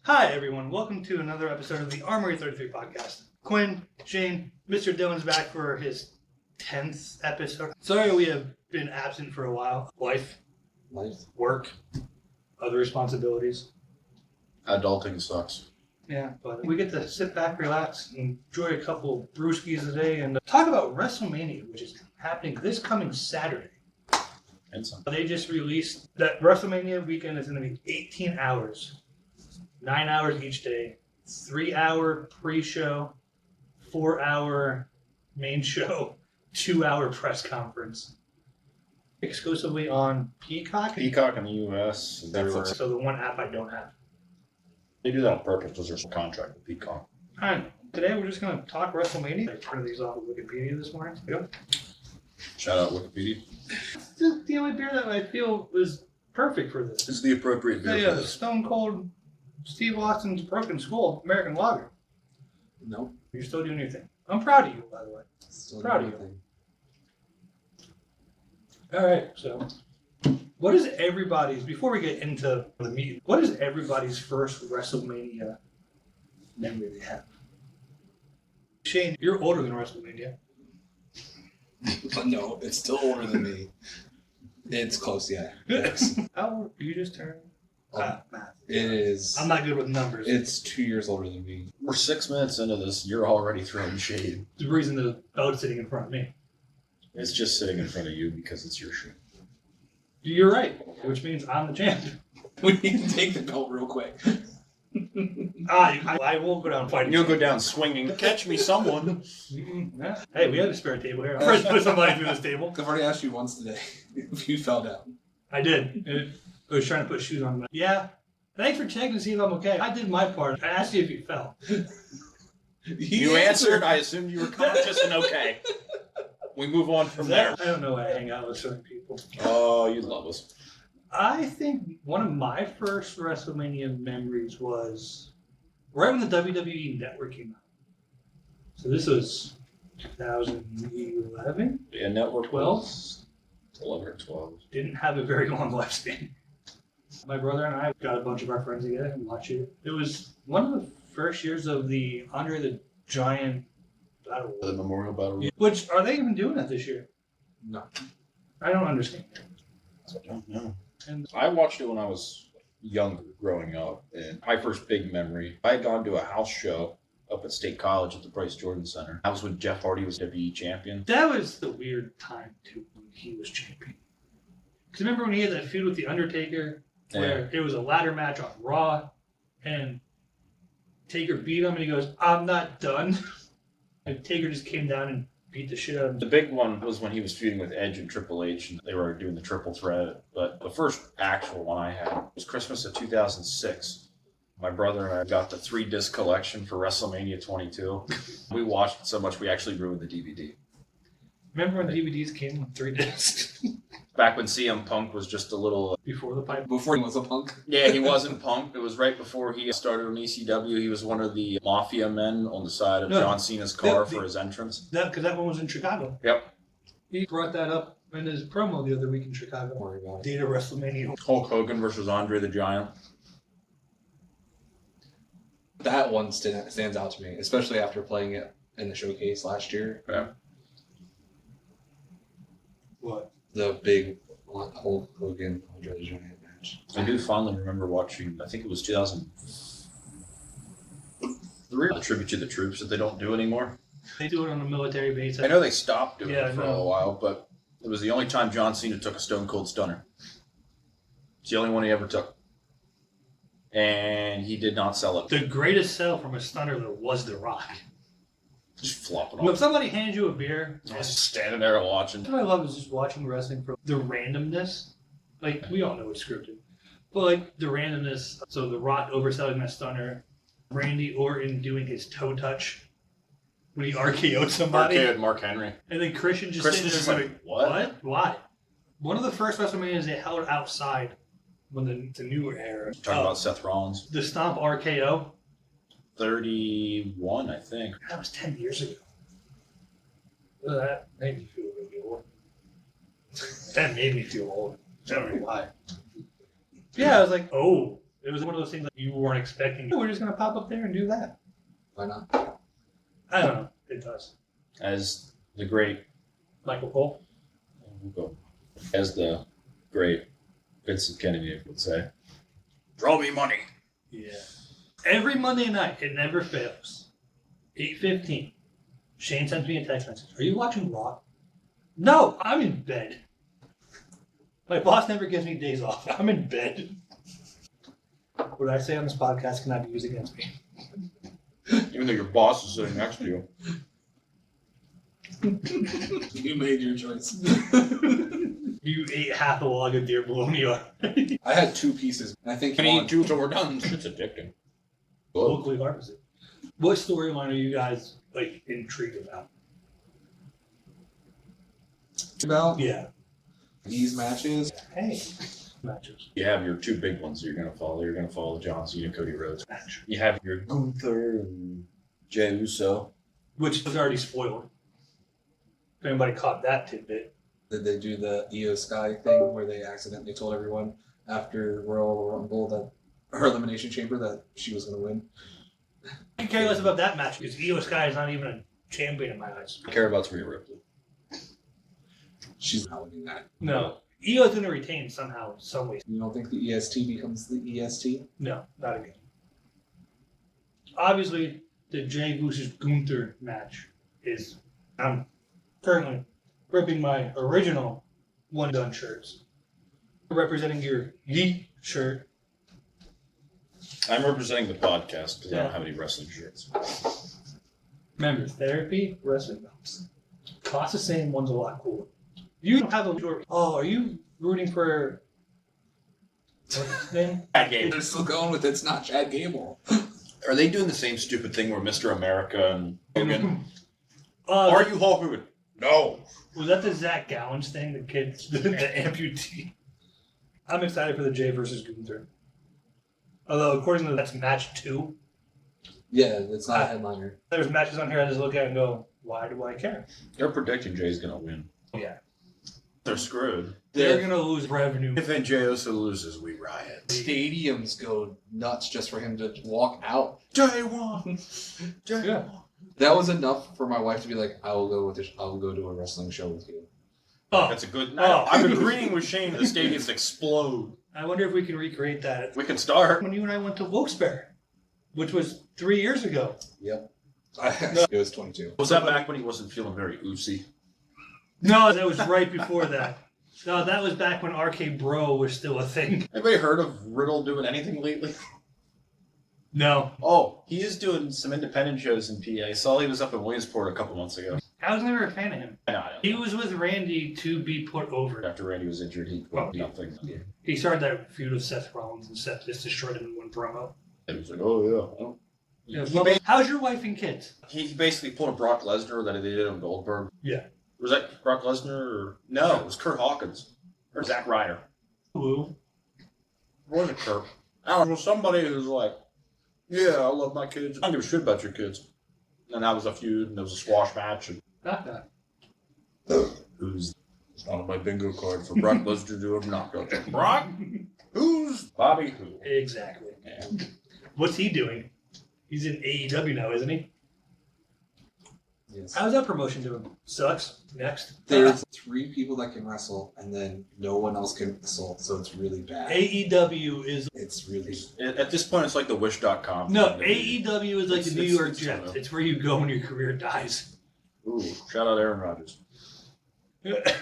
Hi, everyone. Welcome to another episode of the Armory 33 podcast. Quinn, Shane, Mr. Dylan's back for his 10th episode. Sorry we have been absent for a while. Life, work, other responsibilities. Adulting sucks. Yeah, but we get to sit back, relax, and enjoy a couple brewskis today and talk about WrestleMania, which is happening this coming Saturday. And some. They just released that WrestleMania weekend is going to be 18 hours. 9 hours each day, 3-hour pre-show, 4-hour main show, 2-hour press conference. Exclusively on Peacock? Peacock in the U.S. Netflix. So the one app I don't have. They do that on purpose because there's a contract with Peacock. I know. Today we're just going to talk WrestleMania. I printed these off of Wikipedia this morning. Yep. Shout out Wikipedia. This is the only beer that I feel is perfect for this. This is the appropriate beer for this. Stone Cold Steve Austin's Broken Skull American Lager. Nope. You're still doing your thing. I'm proud of you, by the way. Still Proud of you. All right, so what is everybody's, before we get into the meat, what is everybody's first WrestleMania memory they have? Shane, you're older than WrestleMania. No, it's still older than me. It's close, yeah. Yes. How old? You just turned? Math. It is. I'm not good with numbers. It's 2 years older than me. We're 6 minutes into this. You're already throwing shade. The reason the belt's sitting in front of me. It's just sitting in front of you because it's your shoe. You're right, which means I'm the champion. We need to take the belt real quick. I will go down fighting. You'll go down swinging. Catch me, someone. Yeah. Hey, we have a spare table here. I'm first to put somebody through this table. I've already asked you once today if you fell down. I did. I was trying to put shoes on. Yeah. Thanks for checking to see if I'm okay. I did my part. I asked you if you fell. You answered. I assumed you were conscious and okay. We move on from there. I don't know why I hang out with certain people. Oh, you love us. I think one of my first WrestleMania memories was right when the WWE Network came out. So this was 2011? Yeah, Network 12? 11 or 12. Didn't have a very long lifespan. My brother and I got a bunch of our friends together and watched it. It was one of the first years of the Andre the Giant Battle The Memorial Battle. Royal. Which, are they even doing that this year? No. I don't understand. I don't know. And I watched it when I was younger, growing up. And my first big memory, I had gone to a house show up at State College at the Bryce Jordan Center. That was when Jeff Hardy was WWE champion. that was the weird time, too, when he was champion. Because remember when he had that feud with The Undertaker, where it was a ladder match on Raw, and Taker beat him, and he goes, "I'm not done." And Taker just came down and beat the shit out of him. The big one was when he was feuding with Edge and Triple H, and they were doing the triple threat. But the first actual one I had was Christmas of 2006. My brother and I got the 3-disc collection for WrestleMania 22. We watched it so much we actually ruined the DVD. Remember when DVDs came with 3 discs? Back when CM Punk was just a little... Before the pipe? Before he was a punk. Yeah, he wasn't Punk. It was right before he started on ECW. He was one of the mafia men on the side of John Cena's car for his entrance. Because that one was in Chicago. Yep. He brought that up in his promo the other week in Chicago. Don't worry about it. Date of WrestleMania. Hulk Hogan versus Andre the Giant. That one stands out to me, especially after playing it in the showcase last year. Yeah. What? The big Hulk Hogan Andre the Giant match. I do fondly remember watching, I think it was 2003, a tribute to the troops that they don't do anymore. They do it on a military base. I know they stopped doing Yeah, it for I know. a while, but it was the only time John Cena took a Stone Cold Stunner. It's the only one he ever took. And he did not sell it. The greatest sell from a stunner, though, was The Rock. Just flopping If off. somebody hands you a beer, Just standing there watching. what I love is just watching wrestling for the randomness. Like, we all know it's scripted. But, like, the randomness. So, The Rock overselling that stunner. Randy Orton doing his toe touch when he RKO'd somebody. RKO'd Mark Henry. And then Christian just Christian's sitting there just going, like, what? Why? One of the first WrestleManias they held outside when the newer era. Talking about Seth Rollins. The Stomp RKO. 31, I think. That was 10 years ago. That made me feel really old. That made me feel old. I don't know why. Yeah, I was like, oh, It was one of those things that you weren't expecting. We're just going to pop up there and do that. Why not? I don't know. It does. As the great Michael Cole. As the great Vincent Kennedy would say, "Draw me money." Yeah. Every Monday night, it never fails. 8:15. Shane sends me a text message. Are you watching Raw? No, I'm in bed. My boss never gives me days off. I'm in bed. What I say on this podcast cannot be used against me. Even though your boss is sitting next to you. You made your choice. You ate half a log of deer bologna already. I had 2 pieces. And I think Can eat 2 till we're done. It's addicting. Locally harvested. What storyline are you guys like intrigued about? About Yeah. these matches. Hey. Matches. You have your 2 big ones you're going to follow. You're going to follow John Cena, Cody Rhodes. Match. You have your Gunther and Jey Uso. Which was already spoiled. If anybody caught that tidbit. Did they do the Io Sky thing where they accidentally told everyone after Royal Rumble that her Elimination Chamber that she was going to win? I can care less about that match because Io Sky is not even a champion in my eyes. I care about Rhea Ripley. She's not winning that. No. Io's going to retain somehow, some way. You don't think the EST becomes the EST? No, not again. Obviously, the Jey versus Gunther match is. I'm currently ripping my original One Done shirts. Representing your Yeet shirt. I'm representing the podcast because I don't have any wrestling shirts. Remember, therapy, wrestling belts. Cost the same, one's a lot cooler. You don't have a short. Oh, are you rooting for. What's his name? Bad game. They're still going with it's not Chad Gable. Are they doing the same stupid thing where Mr. America and Logan? Uh, Are you Hulk Hogan? No. Was that the Zach Gallons thing? The kid's the amputee. I'm excited for the Jey versus Gunther. Although, according to that's match 2, Yeah, it's not a headliner. there's matches on here I just look at and go, why do I care? They're predicting Jay's going to win. Yeah. They're screwed. They're going to lose revenue. If then Jey Uso loses, we riot. Stadiums go nuts just for him to walk out. Jay won. Jay Yeah. won. That was enough for my wife to be like, I will go to a wrestling show with you. Oh, That's a good. Oh. I'm agreeing with Shane. The stadiums explode. I wonder if we can recreate that. We can start. When you and I went to Wilkes-Barre, which was 3 years ago. Yep. No. It was 22. Was that back when he wasn't feeling very oozy? No, that was right before that. No, that was back when RK Bro was still a thing. Anybody heard of Riddle doing anything lately? No. Oh, he is doing some independent shows in PA. I saw he was up in Williamsport a couple months ago. I was never a fan of him. I know. He was with Randy to be put over. After Randy was injured, he Well, did nothing. He started that feud with Seth Rollins, and Seth just destroyed him in one promo. He was like, oh, yeah. Yeah, He well, ba- how's your wife and kids? He basically pulled a Brock Lesnar that they did on Goldberg. Yeah. Was that Brock Lesnar or no? It was Kurt Hawkins or Zack Ryder. Woo. Or was it Kurt? I don't know. Somebody who's like, yeah, I love my kids. I don't give a shit about your kids. And that was a feud, and there was a squash match. And Not that. who's on my bingo card for Brock Lesnar to do a knockout? Brock? Who's Bobby? Who? Exactly. Yeah. What's he doing? He's in AEW now, isn't he? Yes. How's that promotion doing? Sucks. Next. There's 3 people that can wrestle, and then no one else can wrestle, so it's really bad. AEW is It's really... At this point, it's like the Wish.com. no. AEW is like the New It's- York it's Jets. true. It's where you go when your career dies. Ooh, shout out Aaron Rodgers. I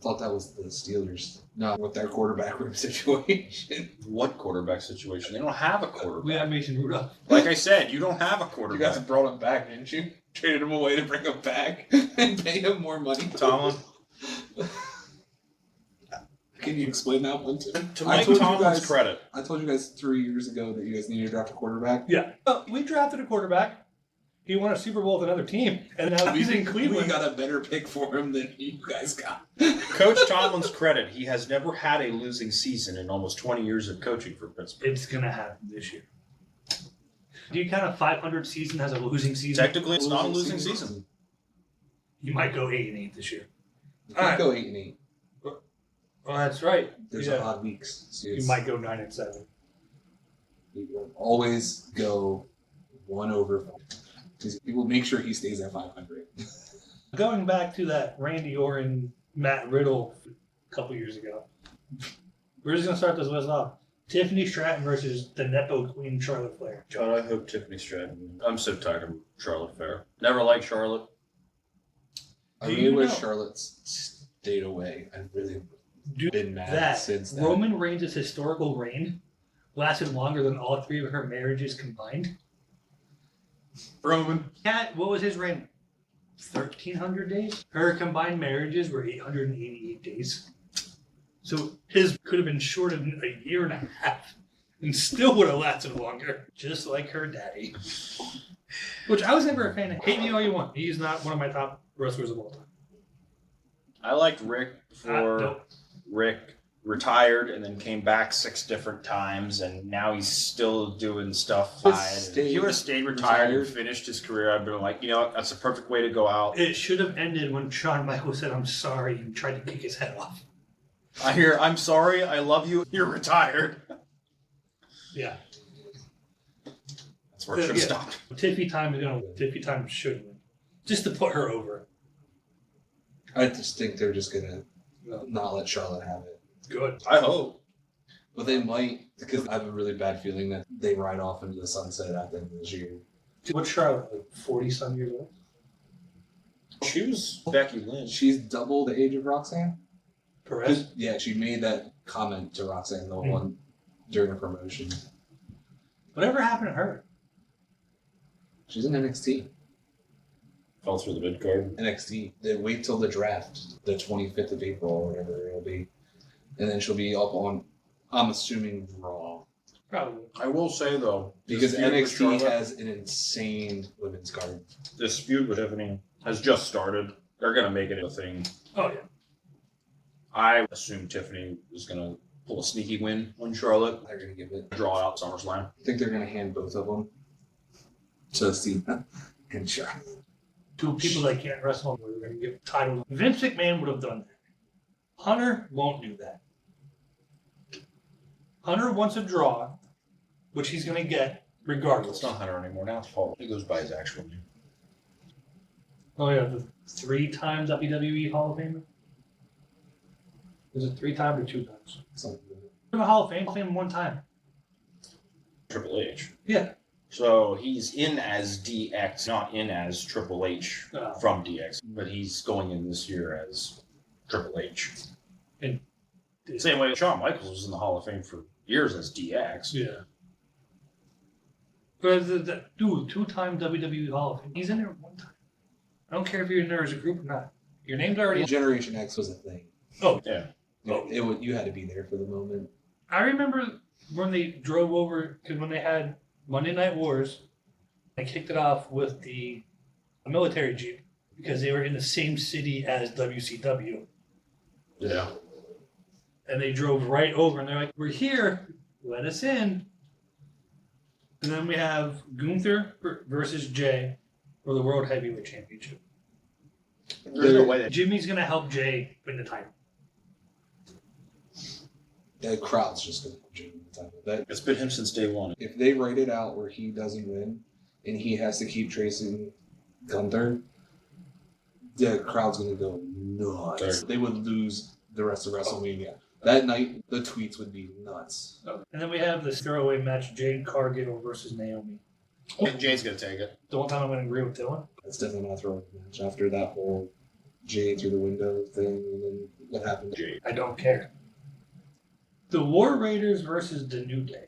thought that was the Steelers. Not with their quarterback room situation. What quarterback situation? They don't have a quarterback. We have Mason Rudolph. Like I said, you don't have a You quarterback. guys brought him back, didn't you? Traded him away to bring him back and pay him more money. Tomlin. Can you explain that one too? To I Mike told you Tomlin's guys- credit, I told you guys 3 years ago that you guys needed to draft a quarterback. Yeah. Well, we drafted a quarterback. He won a Super Bowl with another team, and now he's in We Cleveland. got a better pick for him than you guys got. Coach Tomlin's credit, he has never had a losing season in almost 20 years of coaching for Pittsburgh. It's gonna happen this year. Do you count a 500 season as a losing season? Technically, it's not a losing season. You might go 8-8 this year. You can go 8-8. Well, that's right. There's Yeah. odd weeks. So You it's- might go 9-7. He will always go 1/5. He will make sure he stays at 500. Going back to that Randy Orton, Matt Riddle a couple years ago, we're just going to start this list off. Tiffany Stratton versus the Nepo Queen Charlotte Flair. John, I hope Tiffany Stratton. I'm so tired of Charlotte Flair. Never liked Charlotte. I Do really you wish know- Charlotte's stayed away. I've really Do been mad that since then. Roman Reigns' historical reign lasted longer than all 3 of her marriages combined. Roman. Cat, what was his reign? 1,300 days? Her combined marriages were 888 days. So his could have been shortened a year and a half and still would have lasted longer. Just like her daddy. Which I was never a fan of. Hate me all you want. He's not one of my top wrestlers of all time. I liked Rick before Nope. Rick retired and then came back 6 different times, and now he's still doing stuff. If he would have stayed retired and finished his career, I'd been like, you know what, that's a perfect way to go out. It should have ended when Shawn Michaels said, "I'm sorry," and tried to kick his head off. I hear, I'm sorry, I love you, you're retired. Yeah. That's where it should have Yeah. stopped. Tiffy Time is going to win. Tiffy Time should win. Just to put her over. I just think they're just going to No. not let Charlotte have it. Good. I hope. But they might, because I have a really bad feeling that they ride off into the sunset at the end of this year. What's Charlotte, like 40-some years old? She was Becky Lynch. She's double the age of Roxanne. Perez? Yeah, she made that comment to Roxanne the one during a promotion. Whatever happened to her? She's in NXT. Fell through the mid card. NXT. They wait till the draft, the 25th of April or whatever it'll be. And then she'll be up on, I'm assuming, Raw. Probably. I will say, though, Because this feud with NXT Charlotte- has an insane women's card. this feud with Tiffany has just started. They're going to make it a thing. Oh, yeah. I assume Tiffany is going to pull a sneaky win on Charlotte, They're going to give it. draw out SummerSlam. I think they're going to hand both of them to Cena and Charlotte. 2 people that can't wrestle, we're going to give titles. Vince McMahon would have done that. Hunter won't do that. Hunter wants a draw, which he's going to get regardless. It's not Hunter anymore. Now it's Paul. He goes by his actual name. Oh, yeah, the 3-time WWE Hall of Famer? Is it 3 times or 2 times? Something like In the Hall of Fame 1 time. Triple H. Yeah. So he's in as DX, not in as Triple H Oh. from DX, but he's going in this year as Triple H. And Same way Shawn Michaels was in the Hall of Fame for years as DX. yeah. But dude, 2-time WWE Hall of Fame. He's in there 1 time. I don't care if you're in there as a group or not. Your name's already. that. Generation X was a thing. Oh, Yeah. You had to be there for the moment. I remember when they drove over, because when they had Monday Night Wars, they kicked it off with a military jeep because they were in the same city as WCW. Yeah. And they drove right over and they're like, "We're here, let us in." And then we have Gunther versus Jay for the World Heavyweight Championship. There's no way that Jimmy's going to help Jay win the title. The crowd's just going to put you in the title. That it's been him since day one. if they write it out where he doesn't win and he has to keep tracing Gunther, the crowd's going to go nuts. Sure. They would lose the rest of WrestleMania. That night, the tweets would be nuts. And then we have this throwaway match, Jade Cargill versus Naomi. I think Jade's going to take it. The one time I'm going to agree with Dylan. That's definitely not a throwing match after that whole Jay through the window thing and then what happened. Jade. I don't care. The War Raiders versus the New Day.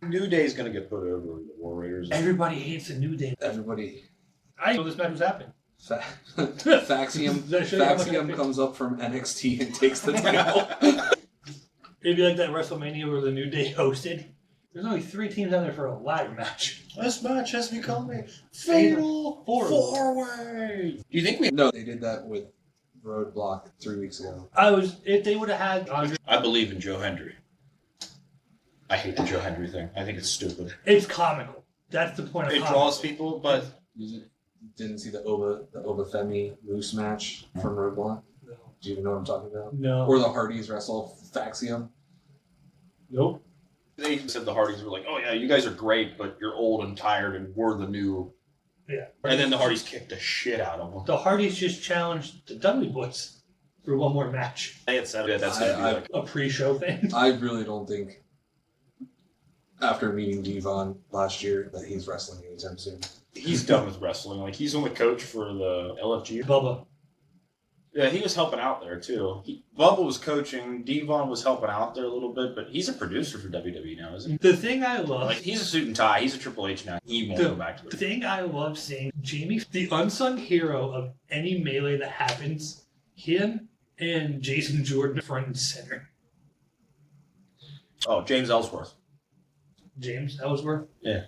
New Day's going to get put over the War Raiders. Everybody hates the New Day. Everybody. I know this match was happening. Faxium Did I show you how much I Faxium paid? comes up from NXT and takes the title. It'd be like that WrestleMania where the New Day hosted. There's only 3 teams out there for a ladder match. This match has become a fatal four-way. Do you think we... No, they did that with Roadblock 3 weeks ago. If they would have had Andre, I believe in Joe Hendry. I hate the Joe Hendry thing. I think it's stupid. it's comical. That's the point of It comical. draws people, but You didn't see the Oba Femi Moose match from Roadblock? No. Do you even know what I'm talking about? No. Or the Hardys wrestle Faxium? Nope. They said the Hardys were like, oh yeah, you guys are great, but you're old and tired and we're the new. Yeah. And then the Hardys kicked the shit out of them. The Hardys just challenged the Dudley Boys for one more match. They had said that's going to be like a pre-show thing. I really don't think, after meeting Devon last year, that he's wrestling anytime soon. He's done with wrestling. Like, he's only coach for the LFG. Bubba. Yeah, he was helping out there, too. Bubba was coaching. Devon was helping out there a little bit, but he's a producer for WWE now, isn't he? The thing I love... Like, he's a suit and tie. He's a Triple H now. He won't go back to it. The thing I love seeing, Jamie, the unsung hero of any melee that happens, him and Jason Jordan front and center. Oh, James Ellsworth. James Ellsworth? Yeah.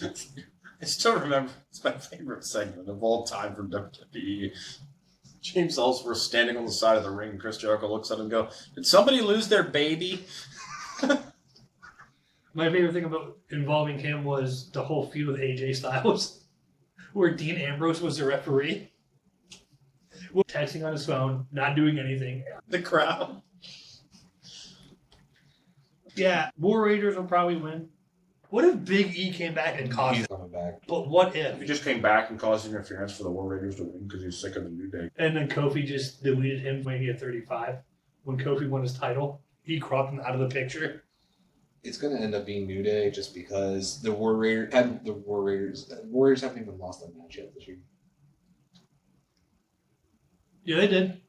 I still remember, it's my favorite segment of all time from WWE. James Ellsworth standing on the side of the ring, and Chris Jericho looks at him and goes, did somebody lose their baby? My favorite thing about involving him was the whole feud with AJ Styles, where Dean Ambrose was the referee. Texting on his phone, not doing anything. The crowd. Yeah, War Raiders will probably win. What if Big E came back and caused He's it? coming back. But what If he if? just came back and caused interference for the War Raiders to win because he's sick of the New Day. And then Kofi just deleted him when he had 35. When Kofi won his title, he cropped him out of the picture. It's going to end up being New Day just because the Warriors haven't even lost a match yet this year. Yeah, they did.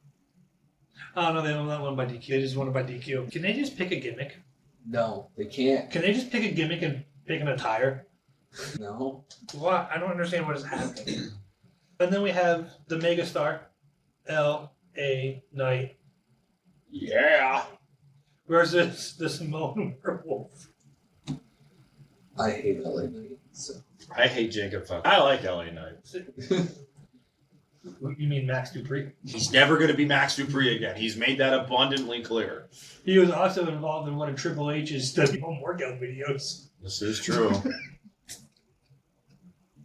Oh, no, they not won by DQ. They just won it by DQ. Can they just pick a gimmick? No, they can't. Can they just pick a gimmick and pick an attire? No. What? I don't understand what is happening. And then we have the megastar, L.A. Knight, Yeah. versus the Samoan Werewolf. I hate LA Knight. So. I hate Jacob Funk. I like LA Knight. You mean Max Dupree? He's never going to be Max Dupree again. He's made that abundantly clear. He was also involved in one of Triple H's study home workout videos. This is true.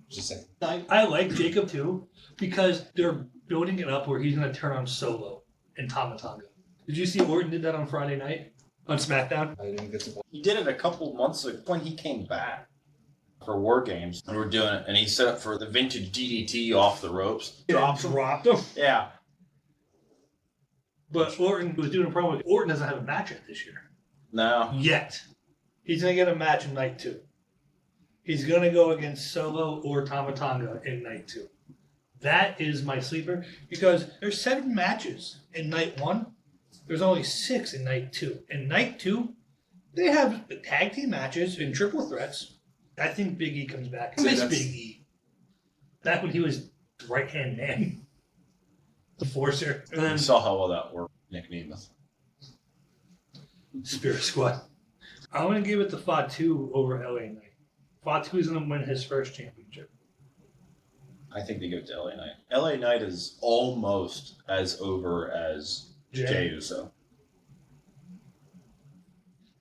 Just saying. I like Jacob too, because they're building it up where he's going to turn on Solo and Tama Tonga. Did you see Orton did that on Friday night on SmackDown? I didn't get to. He did it a couple months ago when he came back for War Games. And we're doing it, and he set up for the vintage DDT off the ropes. Dropped him. Yeah. But Orton was doing a promo. Orton doesn't have a match yet this year. No. Yet. He's going to get a match in night 2. He's going to go against Solo or Tama Tonga in night 2. That is my sleeper, because there's 7 matches in night 1. There's only 6 in night 2. In night 2, they have the tag team matches in triple threats. I think Big E comes back. I miss Big E. Back when he was the right-hand man. The Forcer. And You then saw how well that worked, Nick Nemeth. Spirit Squad. I'm going to give it to Fatu over LA Knight. Fatu is going to win his first championship. I think they give it to LA Knight. LA Knight is almost as over as Jey Uso.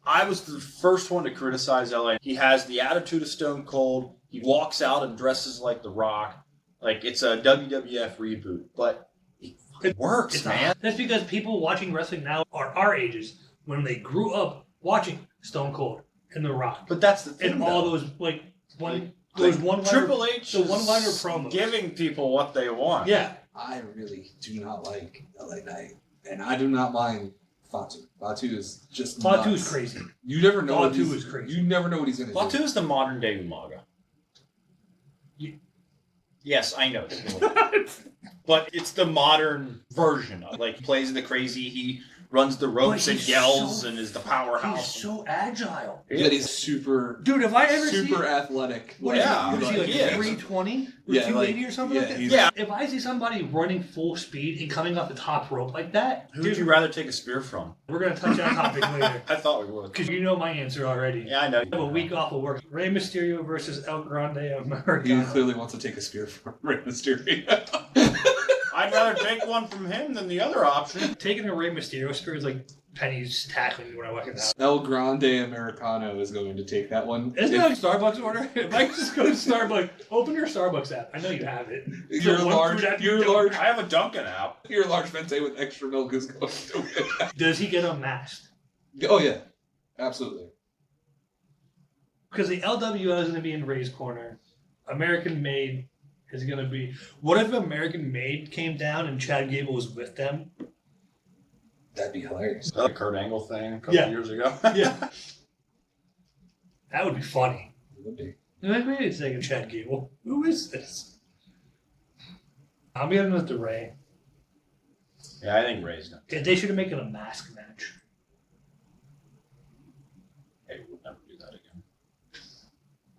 I was the first one to criticize LA. He has the attitude of Stone Cold. He walks out and dresses like The Rock. Like, it's a WWF reboot. But it works, man. That's because people watching wrestling now are our ages when they grew up watching Stone Cold and The Rock. But that's the thing, And all those, one-liner Triple H the one-liner promos. giving people what they want. Yeah. I really do not like LA Knight, and I do not mind Fatu. Fatu is just Fatu nuts. is crazy. You never know. Fatu is crazy. You never know what he's going to do. Fatu is the modern day Umaga. Yes, I know. But it's the modern version of, like, plays the crazy, he runs the ropes and yells and is the powerhouse. He's so agile. Yeah, he's super. Dude, if I ever super athletic. What is Yeah, he? What is he, like he is. 320 or Yeah, 280 or something yeah, like that? he's- Yeah. If I see somebody running full speed and coming off the top rope like that, Who would you rather take a spear from? we're going to touch that topic later. I thought we would. Because you know my answer already. Yeah, I know. I have a week off of work. Rey Mysterio versus El Grande He Americano. clearly wants to take a spear from Rey Mysterio. I'd rather take one from him than the other option. Taking a Rey Mysterio spear is like pennies tackling me when I walk in the house. El Grande Americano is going to take that one. Isn't that a Starbucks order? If I just go to Starbucks, open your Starbucks app. I know you have it. Your So one large, food app your you don't large, I have a Dunkin' app. your large venti with extra milk is going to win. Does he get unmasked? Oh yeah, absolutely. Because the LWO is going to be in Ray's corner. American Made is going to be... What if American Made came down and Chad Gable was with them? That'd be hilarious. The Kurt Angle thing a couple years ago. Yeah. That would be funny. It would be. Like, wait a second, Chad Gable. Who is this? I'm giving it to Ray. Yeah, I think Ray's going to. They should have made it a mask match. Hey, we'll never do that again.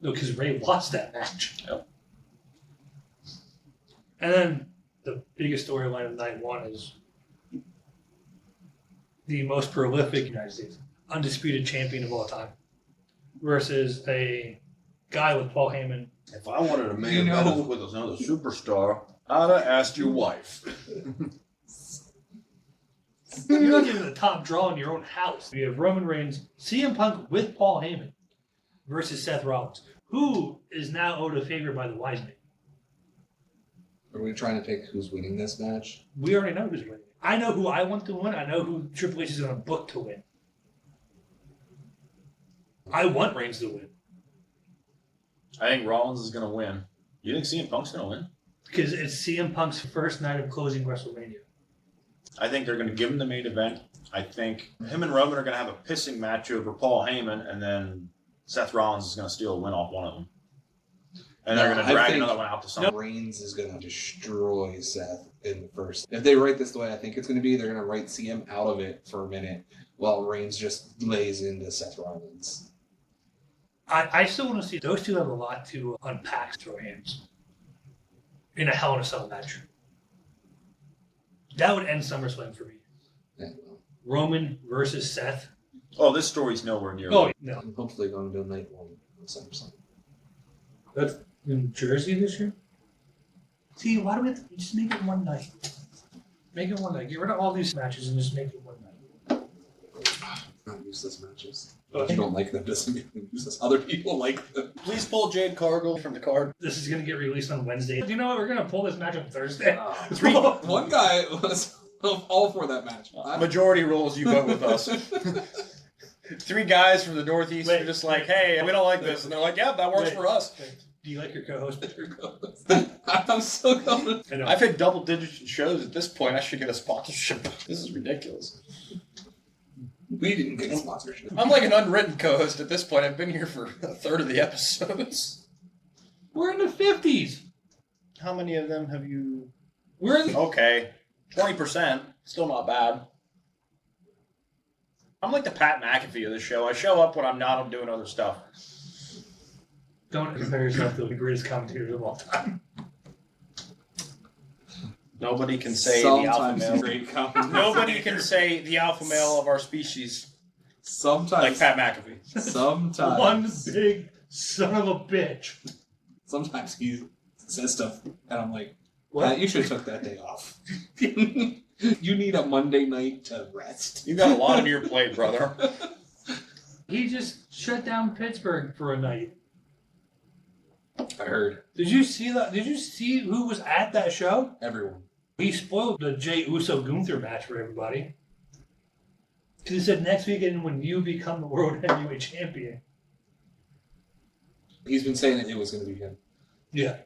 No, because Ray lost that match. Yep. And then the biggest storyline of night one is the most prolific United States undisputed champion of all time versus a guy with Paul Heyman. If I wanted a main event with another superstar, I'd have asked your wife. You're not getting the top draw in your own house. You have Roman Reigns, CM Punk with Paul Heyman versus Seth Rollins, who is now owed a favor by the wise men. Are we trying to pick who's winning this match? We already know who's winning. I know who I want to win. I know who Triple H is going to book to win. I want Reigns to win. I think Rollins is going to win. You think CM Punk's going to win? Because it's CM Punk's first night of closing WrestleMania. I think they're going to give him the main event. I think him and Roman are going to have a pissing match over Paul Heyman, and then Seth Rollins is going to steal a win off one of them. And they're going to drag another one out to someone. Reigns is going to destroy Seth in the first. If they write this the way I think it's going to be, they're going to write CM out of it for a minute while Reigns just lays into Seth Rollins. I still want to see those two have a lot to unpack through hands in a Hell in a Cell match. That would end SummerSlam for me. Yeah. Roman versus Seth. Oh, this story's nowhere near. Oh, no. I'm hopefully going to do night one on SummerSlam. That's in Jersey this year? See, why do we have to just make it one night? Make it one night. Get rid of all these matches and just make it one night. Not useless matches. Okay. If you don't like them, doesn't make them useless. Other people like them. Please pull Jade Cargill from the card. This is going to get released on Wednesday. Do you know what? We're going to pull this match on Thursday. One guy was all for that match. Majority rules, you vote with us. 3 guys from the Northeast are just like, hey, we don't like this. And they're like, yeah, that works for us. Do you like your co-host? I'm still going. I've hit double digits in shows at this point. I should get a sponsorship. This is ridiculous. We didn't get a sponsorship. I'm like an unwritten co-host at this point. I've been here for a third of the episodes. We're in the 50s. How many of them have you... We're in the... Okay. 20%. Still not bad. I'm like the Pat McAfee of the show. I show up when I'm not. I'm doing other stuff. Don't compare yourself to the greatest commentators of all time. Nobody can say Sometimes the alpha male. great commentators. Nobody can say the alpha male of our species Sometimes. like Pat McAfee. Sometimes. One big son of a bitch. Sometimes he says stuff, and I'm like, What? Pat, you should have took that day off. You need a Monday night to rest. You got a lot on your plate, brother. He just shut down Pittsburgh for a night. I heard. Did you see that? Did you see who was at that show? Everyone. He spoiled the Jey Uso Gunther match for everybody. Because he said next weekend when you become the World Heavyweight Champion. He's been saying it was going to be him. Yeah.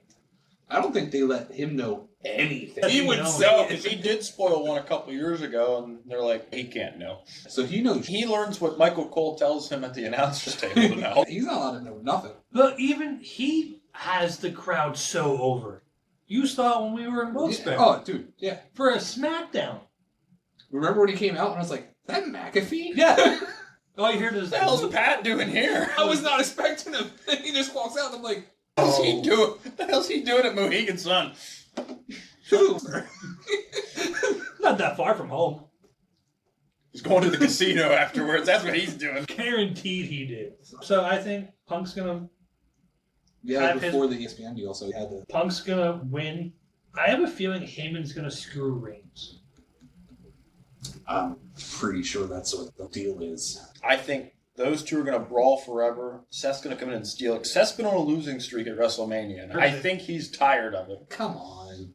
I don't think they let him know anything. He would know. say because he did spoil one a couple years ago, and they're like, he can't know. So he knows. He learns what Michael Cole tells him at the announcers table to know. He's not allowed to know nothing. But even he has the crowd so over. You saw it when we were in Wilkes-Barre. Yeah. Oh, dude. Yeah. For a SmackDown. Remember when he came out and I was like, that McAfee? Yeah. All you hear is... What the hell's Pat doing here? I was not expecting him. He just walks out and I'm like, What's he doing? What the hell's he doing at Mohegan Sun? who? Not that far from home. He's going to the casino afterwards. That's what he's doing. Guaranteed he did. So I think Punk's gonna Yeah, before the ESPN deal, so he had the... Punk's gonna win. I have a feeling Heyman's gonna screw Reigns. I'm pretty sure that's what the deal is. I think those two are going to brawl forever. Seth's going to come in and steal it. Seth's been on a losing streak at WrestleMania, and I think he's tired of it. Come on.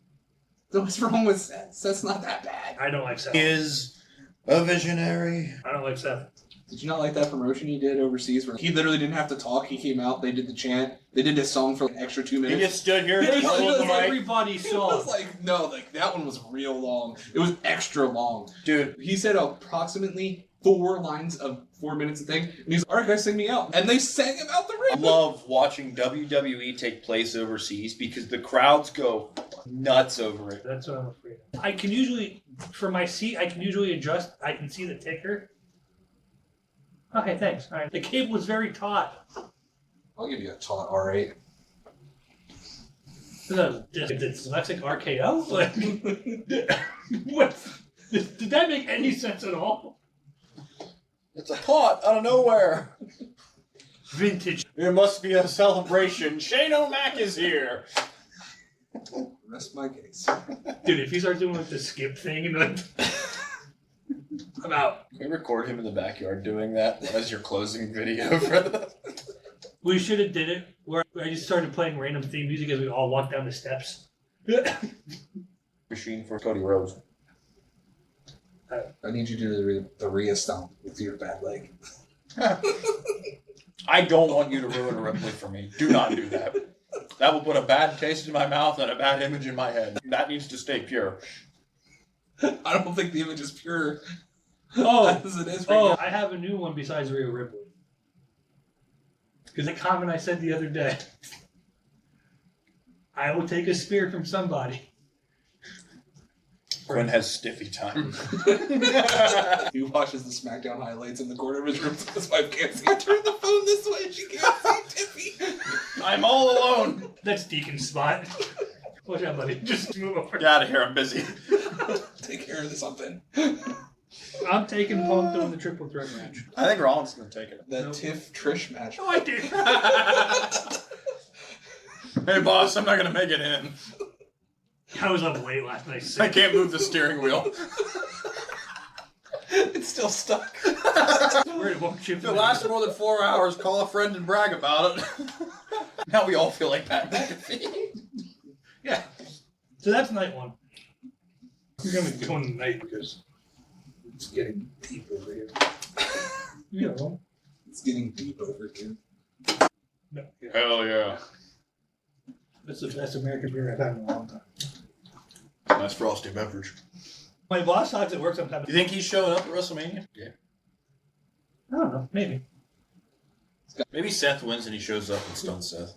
What's wrong with Seth? Seth's not that bad. I don't like Seth. Is a visionary. I don't like Seth. Did you not like that promotion he did overseas where he literally didn't have to talk? He came out, they did the chant, they did this song for an extra 2 minutes. He just stood here. They twirled the sing mic. everybody's It song. was like, no, like that one was real long. It was extra long. Dude, He said approximately 4 lines of 4 minutes of thing, and he's like, alright guys, sing me out. And they sang him out the I ring. love watching WWE take place overseas because the crowds go nuts over it. That's what I'm afraid of. I can usually, for my seat, I can usually adjust. I can see the ticker. Okay, thanks. All right. The cable was very taut. I'll give you a taut, alright. Did dyslexic RKO? Like, what? Did that make any sense at all? It's a thought out of nowhere. Vintage. There must be a celebration. Shane O'Mac is here. Rest my case. Dude, if he starts doing like the skip thing and like, I'm out. Can we record him in the backyard doing that as your closing video for the... We should have did it where I just started playing random theme music as we all walked down the steps. machine for Cody Rhodes? I need you to do the Rhea stomp with your bad leg. I don't want you to ruin a Ripley for me. Do not do that. That will put a bad taste in my mouth and a bad image in my head. That needs to stay pure. I don't think the image is pure as it is right Oh, now. I have a new one besides Rhea Ripley. Because the comment I said the other day, I will take a spear from somebody. Quinn has stiffy time. He watches the SmackDown highlights in the corner of his room so his wife can't see. I turned the phone this way and she can't see Tiffy. I'm all alone. That's Deacon's spot. Watch out, buddy. Just move over. Get out of here. I'm busy. Take care of something. I'm taking Punk doing the triple threat match. I think Rollins is going to take it. The Nope. Tiff Trish match. Oh, I did. Hey, boss, I'm not going to make it in. I was up late last night. I can't move the steering wheel. It's still stuck. We're at walk If it lasts more than 4 hours, call a friend and brag about it. Now we all feel like Pat McAfee. Yeah. So that's night one. We're going to be going tonight because it's getting deep over here. You know. It's getting deep over here. No, yeah. Hell yeah. That's the best American beer I've had in a long time. Nice frosty beverage. My boss talks at work sometimes. You think he's showing up at WrestleMania? Yeah. I don't know. Maybe. Maybe Seth wins and he shows up and stuns Seth.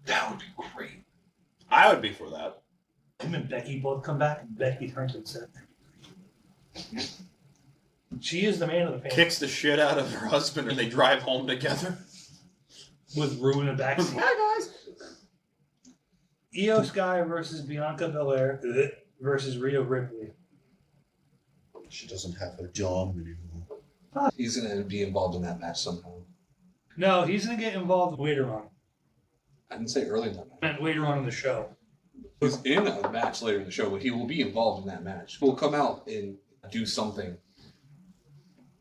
That would be great. I would be for that. Him and Becky both come back and Becky turns and said, she is the man of the family. Kicks the shit out of her husband and they drive home together. With Rue in the backseat. Hi, guys. Io Sky versus Bianca Belair versus Rhea Ripley. She doesn't have a job anymore. He's going to be involved in that match somehow. No, he's going to get involved later on. I didn't say early in that match. And later on in the show. He's in a match later in the show, but he will be involved in that match. He'll come out and do something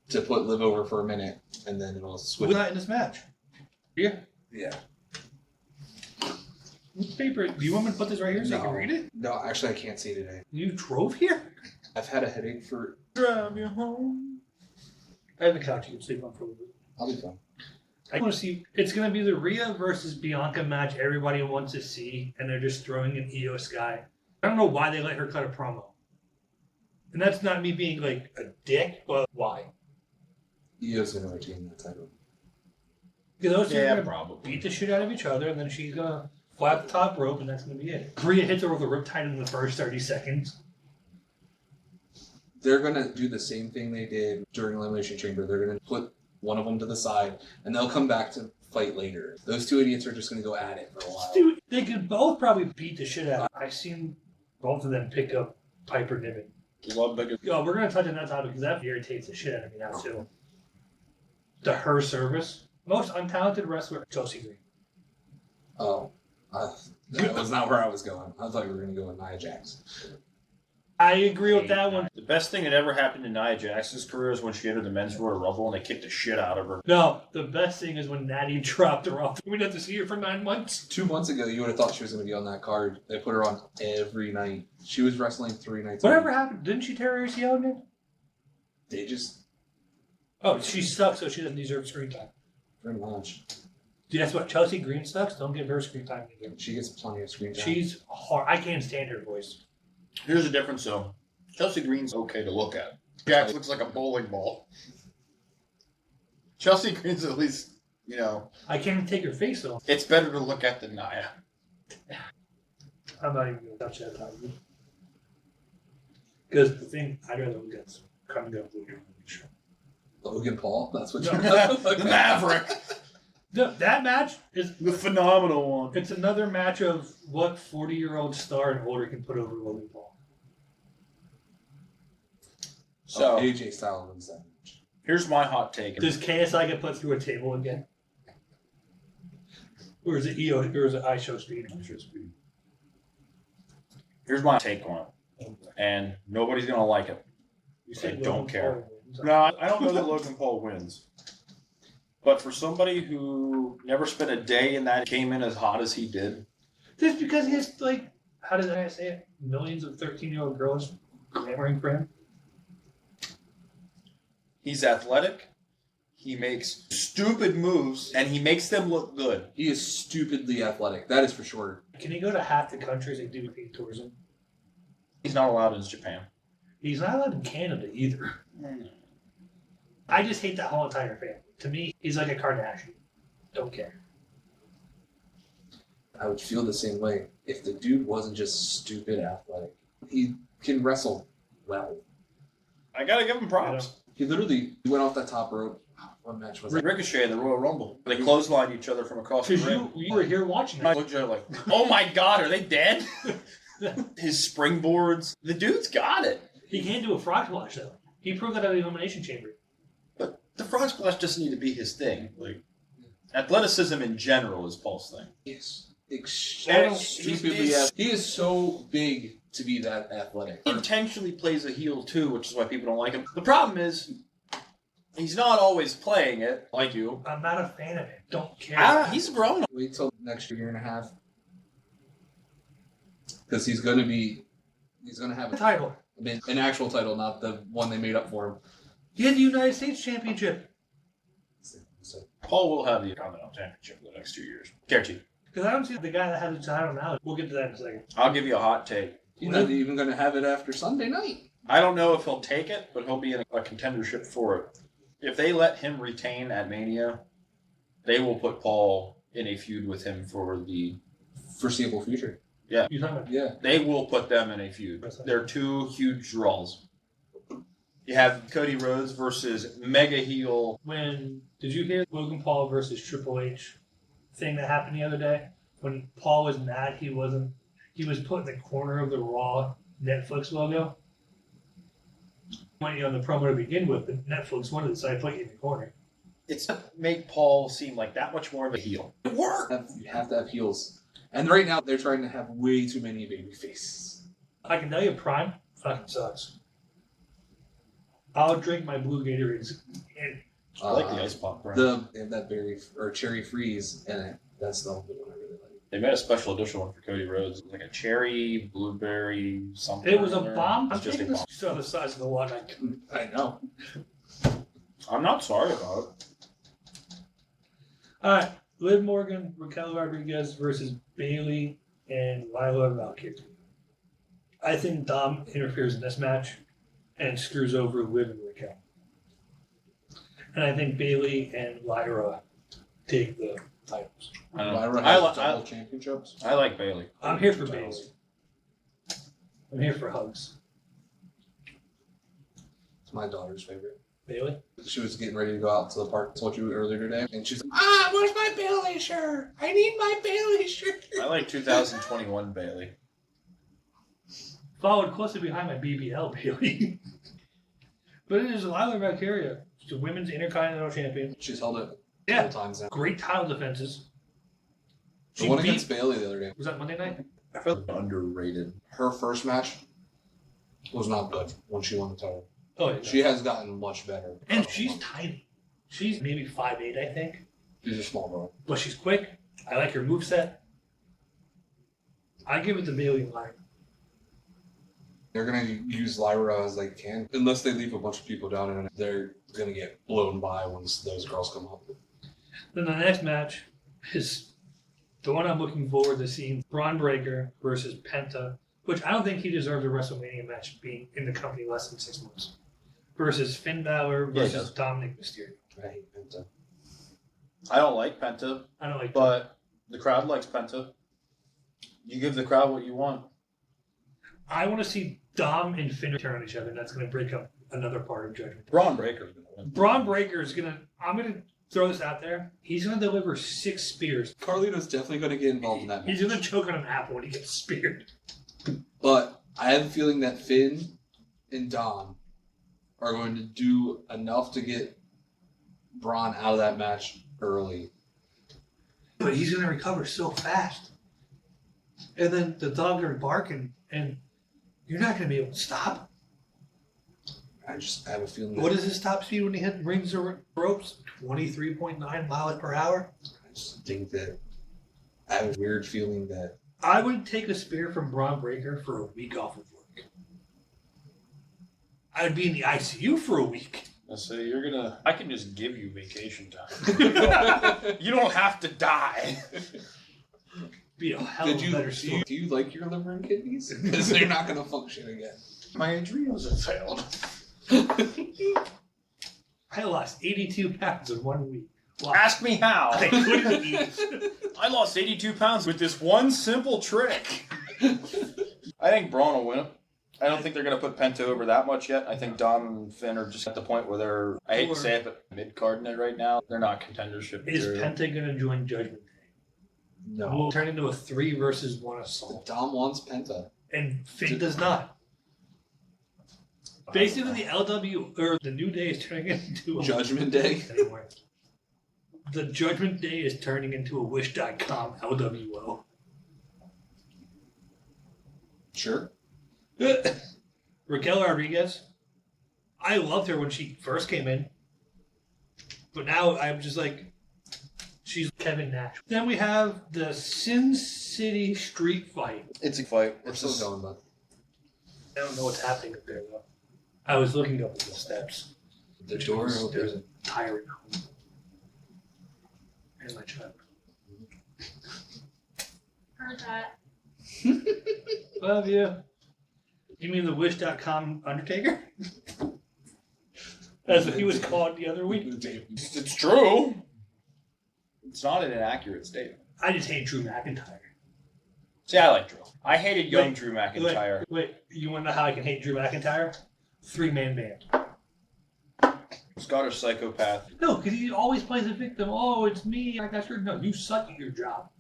to put Liv over for a minute, and then it'll switch. We're not in this match. Yeah. Yeah. What's paper? Do you want me to put this right here so you can read it? No, actually, I can't see today. You drove here? I've had a headache for. Drive you home. I have a couch you can sleep on for a little bit. I'll be fine. I want to see. It's going to be the Rhea versus Bianca match everybody wants to see, and they're just throwing in Io Sky. I don't know why they let her cut a promo. And that's not me being like a dick, but why? Io's going to retain that title. Because those two are Yeah, going to probably. beat the shit out of each other, and then she's going to flap the top rope, and that's going to be it. Rhea hits her with a riptide in the first 30 seconds. They're going to do the same thing they did during Elimination Chamber. They're going to put one of them to the side, and they'll come back to fight later. Those two idiots are just going to go at it for a while. Dude, they could both probably beat the shit out of I've seen both of them pick up Piper Niven. Love bigger. Yo, we're going to touch on that topic because that irritates the shit out of me now, too. To her service. Most untalented wrestler, Chelsea Green. Oh. That was not where I was going. I thought you were going to go with Nia Jax. I agree with that one. The best thing that ever happened to Nia Jax's career is when she entered the men's Royal Rumble and they kicked the shit out of her. No, the best thing is when Natty dropped her off. We'd have to see her for 9 months. 2 months ago, you would have thought she was going to be on that card. They put her on every night. She was wrestling 3 nights a Whatever week. happened? Didn't she tear her ACL again? They just... Oh, she sucks, so she doesn't deserve screen time. Pretty much. Dude, that's what Chelsea Green sucks. Don't give her screen time either. She gets plenty of screen time. She's hard. I can't stand her voice. Here's the difference, though. Chelsea Green's okay to look at. Jax looks like a bowling ball. Chelsea Green's at least, you know. I can't even take her face off. It's better to look at than Nia. I'm not even going to touch that time. Because the thing, I'd rather look at coming up with your show. Logan Paul? That's what No. you're The Maverick. No, that match is The phenomenal one. it's another match of what 40-year-old star and older can put over Logan Paul. So, AJ Styles wins that match. here's my hot take. Does KSI get put through a table again? Or is it EO or is it I Show Speed? Here's my take on it. And nobody's going to like it. You I said don't Logan care. Paul wins. No, I don't know that Logan Paul wins. But for somebody who never spent a day in that, came in as hot as he did, Just because he has, like, how did I say it? Millions of 13-year-old girls clamoring for him. he's athletic, he makes stupid moves, and he makes them look good. He is stupidly athletic. That is for sure. Can he go to half the countries they do pay tourism? He's not allowed in Japan. He's not allowed in Canada either. I just hate that whole entire family. To me, he's like a Kardashian. Don't care. I would feel the same way if the dude wasn't just stupid athletic. He can wrestle well. I gotta give him props. He literally went off that top rope. What match was it? Ricochet in the Royal Rumble. They clotheslined each other from across the Because ring. you were here watching I it. looked at her like, oh my god, are they dead? His springboards. The dude's got it. He can't do a frog splash, though. He proved that at the Elimination Chamber. But the frog splash doesn't need to be his thing. Like, athleticism in general is Paul's thing. Yes. And Stupidly he's- He is so big to be that athletic. He intentionally plays a heel too, which is why people don't like him. The problem is, he's not always playing it like you. I'm not a fan of it. Don't care. He's grown. Wait till next year and a half. Because he's going to have Title. an actual title, not the one they made up for him. He had the United States Championship. So, Paul will have the Continental Championship in the next 2 years. Guaranteed. Because I don't see the guy that has the title now. We'll get to that in a second. I'll give you a hot take. he's not even going to have it after Sunday night. I don't know if he'll take it, but he'll be in a contendership for it. If they let him retain at Mania, they will put Paul in a feud with him for the... Foreseeable future. You talking about? Yeah. They will put them in a feud. They're two huge draws. You have Cody Rhodes versus Mega Heel. Did you hear Logan Paul versus Triple H thing that happened the other day? When Paul was mad, he was put in the corner of the Raw Netflix logo. When you on the promo to begin with, but Netflix wanted to say, I put you in the corner. It's to make Paul seem like that much more of a heel. It worked. You have to have heels. And right now, they're trying to have way too many baby faces. I can tell you, Prime fucking sucks. I'll drink my blue Gatorades. And I like the ice pop, bro. They have that cherry freeze in it. That's the only one I really like. They made a special edition one for Cody Rhodes. It was like a cherry, blueberry, something. it was a in there. bomb. I'm It's just a taking this. bomb. You saw the size of the one. I know. I'm not sorry about it. All right. Liv Morgan, Raquel Rodriguez versus Bailey and Lila Valkyrie. I think Dom interferes in this match and screws over Liv and Raquel. And I think Bailey and Lyra take the titles. I don't know. Lyra I, has li- double championships. I like Bailey. I'm here for Bailey. I'm here for hugs. It's my daughter's favorite. Bailey? She was getting ready to go out to the park. I told you earlier today. And she's like, where's my Bailey shirt? I need my Bailey shirt. I like 2021 Bailey. Followed closely behind my BBL Bailey. But it is Lila Valkyria. She's the women's intercontinental champion. She's held it Yeah. couple times now. Great title defenses. The one against Bailey the other day. Was that Monday night? I feel underrated. Her first match was not good when she won the title. Oh, yeah. She has gotten much better. And she's tiny. She's maybe 5'8", I think. She's a small girl. But she's quick. I like her moveset. I give it to Bailey and Lyra. They're going to use Lyra as they can. Unless they leave a bunch of people down and they're going to get blown by once those girls come up. Then the next match is the one I'm looking forward to seeing: Bron Breakker versus Penta, which I don't think he deserves a WrestleMania match being in the company less than 6 months. Versus Finn Balor versus Dominic Mysterio. I hate Penta. I don't like Penta, I don't like but the crowd likes Penta. You give the crowd what you want. I want to see Dom and Finn turn on each other, and that's going to break up another part of Judgment. Braun Breaker's going to win. Bron Breakker is going to... I'm going to throw this out there. He's going to deliver 6 spears. Carlito's definitely going to get involved in that match. He's going to choke on an apple when he gets speared. But I have a feeling that Finn and Dom are going to do enough to get Braun out of that match early. But he's going to recover so fast. And then the dog are barking, and you're not going to be able to stop. I have a feeling that What is his top speed when he hit rings or ropes? 23.9 miles per hour? I just think that I have a weird feeling that I would take a spear from Bron Breakker for a week off of work. I would be in the ICU for a week. So I can just give you vacation time. You don't have to die. Be a hell of a better story. do you like your liver and kidneys? Because they're not going to function again. My adrenals have failed. I lost 82 pounds in 1 week. Wow. Ask me how. I couldn't eat. I lost 82 pounds with this one simple trick. I think Braun will win it. I don't think they're going to put Penta over that much yet. I think Dom and Finn are just at the point where they're, I hate to say it, but mid-carding it right now. They're not contendership. Is Penta going to join Judgment Day? No. We'll turn into a 3 versus 1 assault. Dom wants Penta. And Finn does not. Basically, the LW, or the New Day is turning into a... Judgment Day? Anymore. The Judgment Day is turning into a Wish.com LWO. Sure. Raquel Rodriguez. I loved her when she first came in. But now I'm just like, she's Kevin Nash. Then we have the Sin City Street Fight. It's a fight. We're still going, bud. I don't know what's happening up there, though. I was looking up at the steps. The door There's open. a tyrant home. And my child. Heard that. Love you. You mean the Wish.com Undertaker? That's what he was called the other week. It's true. It's not an inaccurate statement. I just hate Drew McIntyre. See, I like Drew. I hated young Drew McIntyre. Wait, you want to know how I can hate Drew McIntyre? 3-man band. Scottish psychopath. No, because he always plays a victim. Oh, it's me. I got screwed. No, you suck at your job.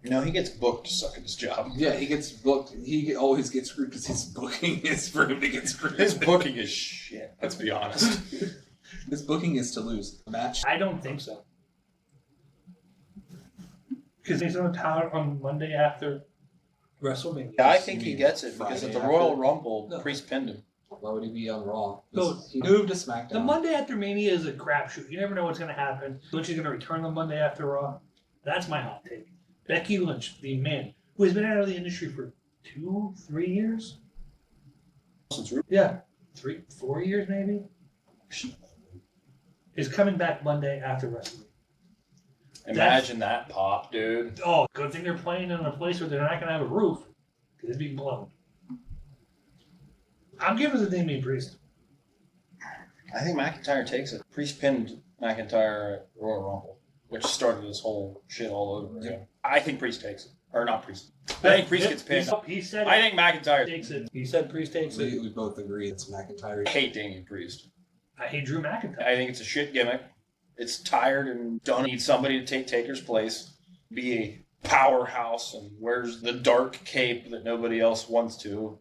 No, he gets booked to suck at his job. Yeah, he gets booked. He always gets screwed because his booking is for him to get screwed. His booking is shit, let's be honest. His booking is to lose the match. I don't think so. Because he's on town on Monday after WrestleMania. Yeah, I think he gets it because at the Royal Rumble, No. Priest pinned him. Why would he be on Raw? No. He moved to SmackDown. The Monday after Mania is a crapshoot. You never know what's going to happen. Lynch is going to return the Monday after Raw. That's my hot take. Becky Lynch, the man who has been out of the industry for 2-3 years. Yeah, 3-4 years maybe. Is coming back Monday after WrestleMania. Imagine that pop, dude. Oh, good thing they're playing in a place where they're not going to have a roof because it'd be blown. I'm giving it to Damian Priest. I think McIntyre takes it. Priest pinned McIntyre at Royal Rumble, which started this whole shit all over again. I think Priest takes it. Or not Priest. I think Priest gets pinned. He said I think McIntyre takes it. He said Priest takes it. We both agree it's McIntyre. I hate Damian Priest. I hate Drew McIntyre. I think it's a shit gimmick. It's tired and done. Need somebody to take Taker's place, be a powerhouse, and wears the dark cape that nobody else wants to.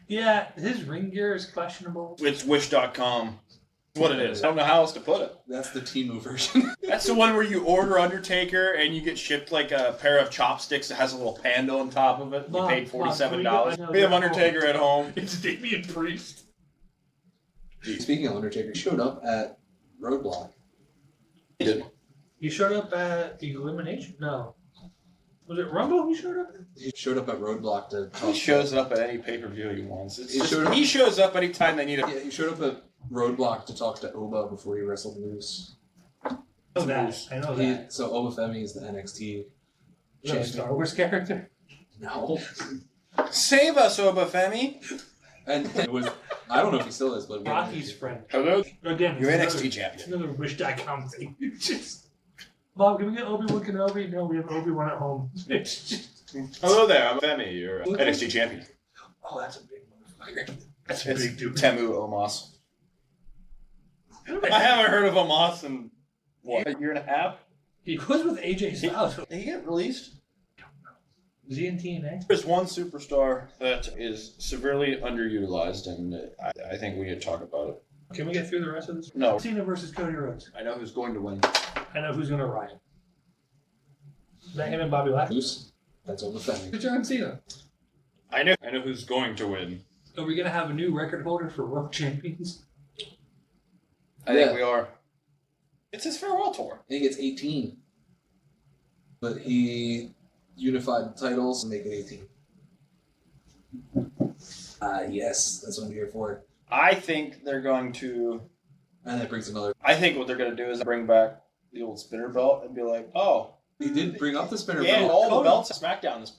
Yeah, his ring gear is questionable. It's Wish.com. It's what it is. I don't know how else to put it. That's the Temu version. That's the one where you order Undertaker and you get shipped like a pair of chopsticks that has a little panda on top of it. You paid $47. We have Undertaker at home. It's Damian Priest. Speaking of Undertaker, he showed up at Roadblock. He did. He showed up at Elimination? No. Was it Rumble he showed up at? He showed up at Roadblock to talk. He shows up at any pay-per-view he wants. He showed up- He shows up anytime they need him. Yeah, he showed up at Roadblock to talk to Oba before he wrestled Moose. I know that. So Oba Femi is the NXT Is that a Star Wars character? No. Save us, Obafemi! And it was, I don't know if he still is, but Rocky's friend. Hello? Again, You're it's NXT champion. another Wish.com thing. Mom, can we get Obi-Wan Kenobi? No, we have Obi-Wan at home. Hello there, I'm Femi, your NXT champion. Oh, that's a big motherfucker. That's a It's big dude. Temu Omos. I haven't heard of Omos in, what, a year and a half? He was with AJ Styles. Did he get released? Was he in TNA? There's one superstar that is severely underutilized, and I think we need to talk about it. Can we get through the rest of this? No. Cena versus Cody Rhodes. I know who's going to win. I know who's going to riot. Is that him and Bobby Lashley? Moose, that's Oba Femi. It's John Cena. I know who's going to win. Are we going to have a new record holder for World Champions? I think we are. It's his farewell tour. I think it's 18. But he unified the titles and make it 18. Yes, that's what I'm here for. I think they're going to... And that brings another... I think what they're going to do is bring back the old spinner belt and be like, oh... He did bring up the spinner Yeah, belt. all the belts at SmackDown this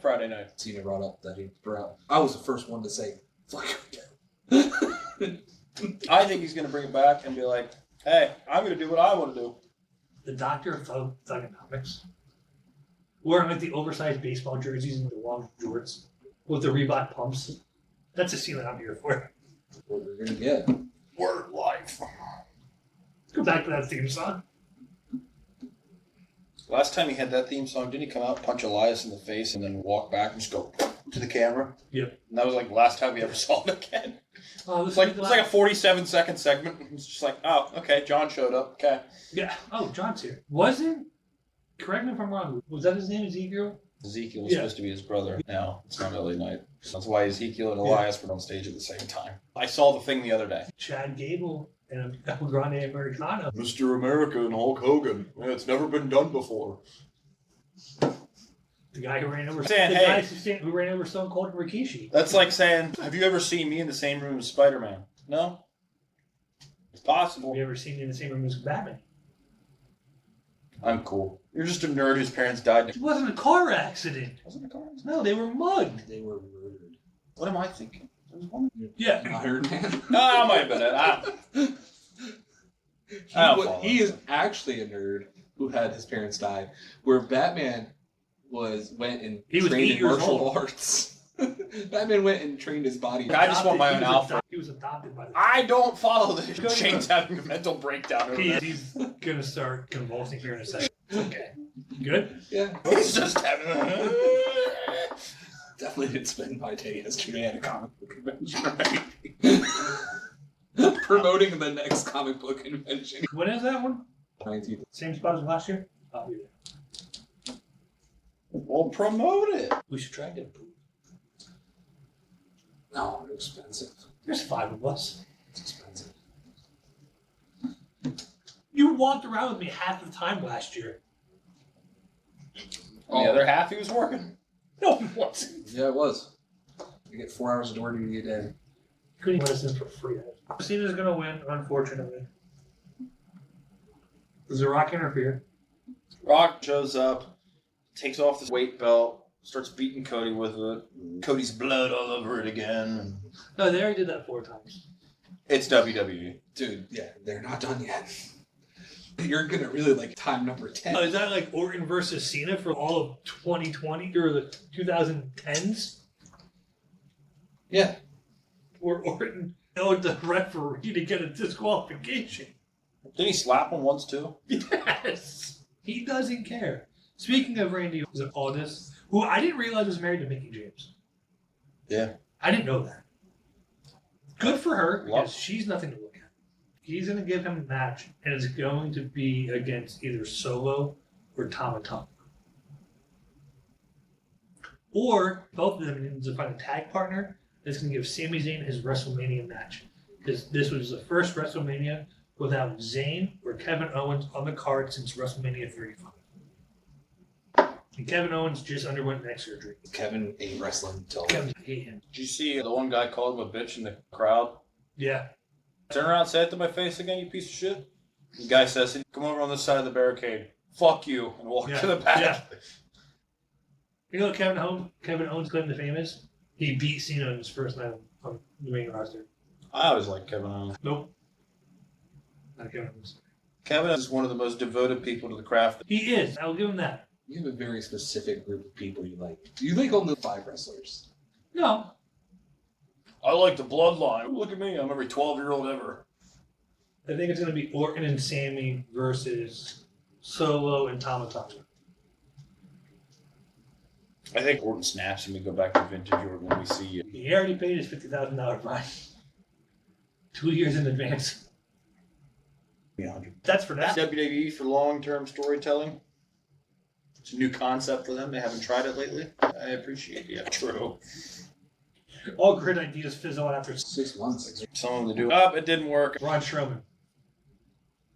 Friday night. Cena brought up that he brought. I was the first one to say, fuck it. I think he's going to bring it back and be like, hey, I'm going to do what I want to do. The Doctor of Thugonomics. Wearing like the oversized baseball jerseys and the long jorts with the Reebok pumps. That's a scene that I'm here for. What we're going to get. Word life. Let's go back to that theme song. Last time he had that theme song, didn't he come out, punch Elias in the face, and then walk back and just go to the camera? Yep. And that was like the last time we ever saw him again. Oh, It's like a 47-second segment. It's just like, oh, okay, John showed up. Okay. Yeah. Oh, John's here. Wasn't? Correct me if I'm wrong. Was that his name, Ezekiel? Ezekiel was supposed to be his brother. No, it's not LA Knight. That's why Ezekiel and Elias were on stage at the same time. I saw the thing the other day. Chad Gable and El Grande Americano. Mr. America and Hulk Hogan. Yeah, it's never been done before. The guy who ran over Saying, the hey. guy who ran over Stone Cold and Rikishi. That's like saying, have you ever seen me in the same room as Spider-Man? No? It's possible. Have you ever seen me in the same room as Batman? I'm cool. You're just a nerd whose parents died. It wasn't a car accident. Wasn't it a car accident? No, they were mugged. They were murdered. What am I thinking? There was one. Yeah. Iron Man. No, I might have been it. I don't follow He it. is actually a nerd who had his parents die, where Batman went and He was trained 8 in years martial old. arts. Batman went and trained his body. I just want my own outfit. He was adopted by the... I don't follow this. Shane's having a mental breakdown over that. He's going to start convulsing here in a second. Okay. Good? Yeah. He's just having Definitely didn't spend my day yesterday at a comic book convention. Right? Promoting the next comic book convention. When is that one? 19th. Same spot as last year? I'll be there. Well, promote it. We should try to get approved. No, they're expensive. There's 5 of us. It's expensive. You walked around with me half the time last year. The other half, he was working. No, he wasn't. Yeah, it was. You get 4 hours of door duty a day. Couldn't even let us in for free. Cena's going to win, unfortunately. Does The Rock interfere? Rock shows up, takes off this weight belt, starts beating Cody with it. Cody's blood all over it again. No, they already did that 4 times. It's WWE. Dude, yeah, they're not done yet. You're gonna really like time number 10. Oh, is that like Orton versus Cena for all of 2020 or the 2010s? Yeah. Where Orton owed the referee to get a disqualification. Didn't he slap him once too? Yes. He doesn't care. Speaking of Randy, was it Aldis, who I didn't realize was married to Mickey James. Yeah. I didn't know that. Good for her, Love. because she's nothing to look at. He's going to give him a match, and it's going to be against either Solo or Tama Tonga. Or both of them need to find a tag partner that's going to give Sami Zayn his WrestleMania match. Because this was the first WrestleMania without Zayn or Kevin Owens on the card since WrestleMania 35. And Kevin Owens just underwent neck surgery. Kevin ain't wrestling until Kevin, I hate him. Did you see the one guy called him a bitch in the crowd? Yeah. Turn around, say it to my face again, you piece of shit. The guy says, come over on this side of the barricade. Fuck you, and walk to the back. Yeah. You know what Kevin Owens' claim to fame is? He beat Cena in his first night on the main roster. I always like Kevin Owens. Nope. Not Kevin Owens. Kevin is one of the most devoted people to the craft. He is. I'll give him that. You have a very specific group of people you like. You like only 5 wrestlers. No. I like the bloodline. Look at me, I'm every 12-year-old ever. I think it's going to be Orton and Sammy versus Solo and Tama Tonga. I think Orton snaps and we go back to vintage Orton when we see you. He already paid his $50,000 fine. 2 years in advance. 300. That's for that. WWE for long-term storytelling. It's a new concept for them. They haven't tried it lately. I appreciate it. Yeah, true. All great ideas fizzle out after 6 months. Some of them do. It didn't work. Braun Strowman.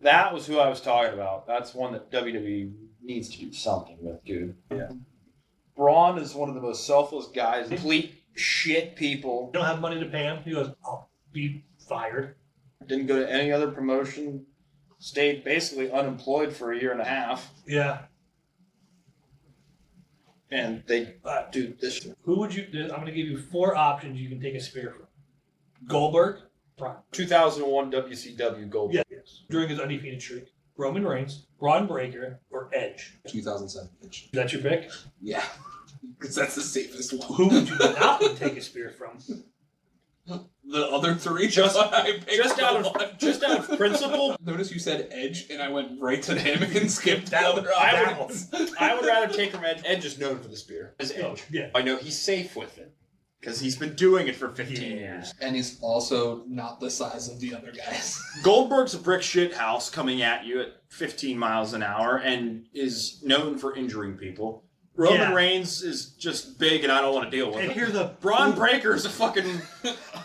That was who I was talking about. That's one that WWE needs to do something with, dude. Yeah. Braun is one of the most selfless guys. Complete shit people. Don't have money to pay him. He goes, I'll be fired. Didn't go to any other promotion. Stayed basically unemployed for a year and a half. Yeah. And they do this. Who would you... I'm going to give you 4 options you can take a spear from. Goldberg. Braun. 2001 WCW Gold. Yes. During his undefeated streak. Roman Reigns, Braun Breaker, or Edge. 2007 Edge. Is that your pick? Yeah. Because that's the safest one. Who would you not take a spear from? The other 3? Just out of of principle. Notice you said Edge, and I went right to him and skipped That the other options. I would rather take from Edge. Edge is known for the spear. Is Edge. Yeah. I know he's safe with it. Because he's been doing it for 15 years. And he's also not the size of the other guys. Goldberg's a brick shit house coming at you at 15 miles an hour and is known for injuring people. Roman Reigns is just big and I don't want to deal with And it. here's the... Braun Breaker is a fucking...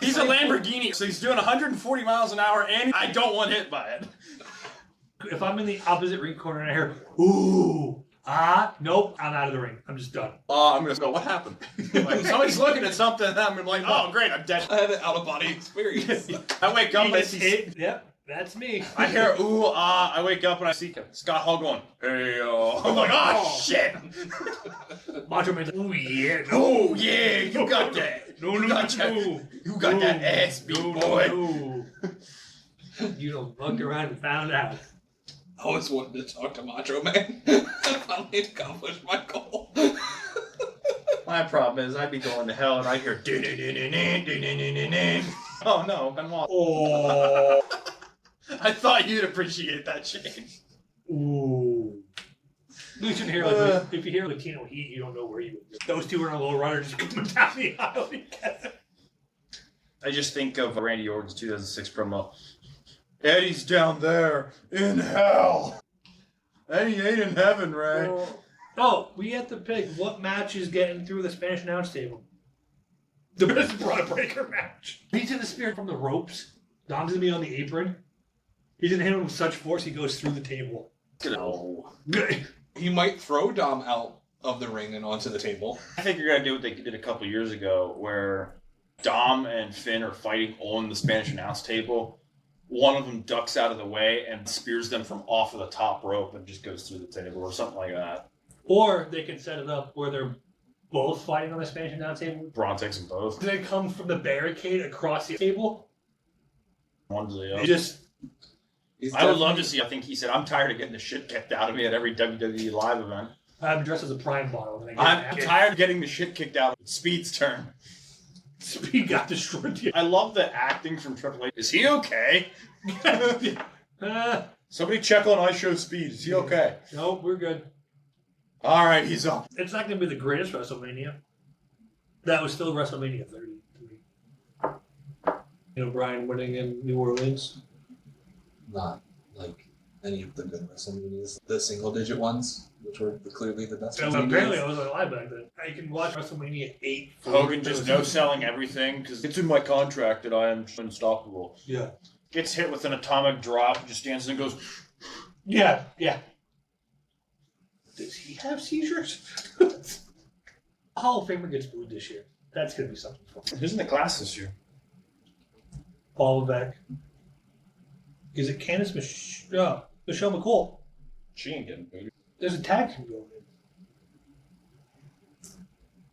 He's a Lamborghini, so he's doing 140 miles an hour and I don't want hit by it. If I'm in the opposite ring corner and I hear, ooh, nope, I'm out of the ring. I'm just done. I'm going to go, what happened? Like, somebody's looking at something and I'm like, oh, great, I'm dead. I had an out-of-body experience. I wake up and I see... Yep, that's me. I hear, ooh, I wake up and I see Scott Hall going, hey, yo. I'm like, oh, shit. Macho Man's like, ooh, yeah. Oh, yeah, you got that. No. You got that ass beat, boy. No. You done fucked around and found out. I always wanted to talk to Macho Man. I finally accomplished my goal. My problem is I'd be going to hell and I'd hear oh no, I'm lost. Oh. I thought you'd appreciate that shit. Ooh. You should hear, like, if you hear Latino Heat, you don't know where you would go. Those two are in a low runner just coming down the aisle together. I just think of Randy Orton's 2006 promo. Eddie's down there in hell. Eddie ain't in heaven, right? Oh, we have to pick what match is getting through the Spanish announce table. The best Braun Breaker match. He's in the spear from the ropes. Dom's gonna be on the apron. He's gonna hit him with such force he goes through the table. No. He might throw Dom out of the ring and onto the table. I think you're gonna do what they did a couple years ago, where Dom and Finn are fighting on the Spanish announce table. One of them ducks out of the way and spears them from off of the top rope and just goes through the table or something like that. Or they can set it up where they're both fighting on the Spanish announce table. Braun takes them both. They come from the barricade across the table. One to the They other. just... I would love to see. I think he said, "I'm tired of getting the shit kicked out of me at every WWE live event. I'm dressed as a Prime bottle. And I'm tired of getting the shit kicked out. It's Speed's turn." Speed got destroyed. I love the acting from Triple H. Is he okay? Somebody check on I Show Speed. Is he okay? No, we're good. All right, he's up. It's not going to be the greatest WrestleMania. That was still WrestleMania 30 to me. You know, Bryan winning in New Orleans. Not like any of the good WrestleManias. The single-digit ones, which were clearly the best. Apparently, I was alive back then. I can watch WrestleMania 8. Hogan just no-selling everything because it's in my contract that I am unstoppable. Yeah. Gets hit with an atomic drop, just stands and goes, Yeah. Does he have seizures? Hall of Famer gets booed this year. That's going to be something for him. who's in the class this year? Paul Levesque. Is it Michelle McCool? She ain't getting booted. There's a tag team going in.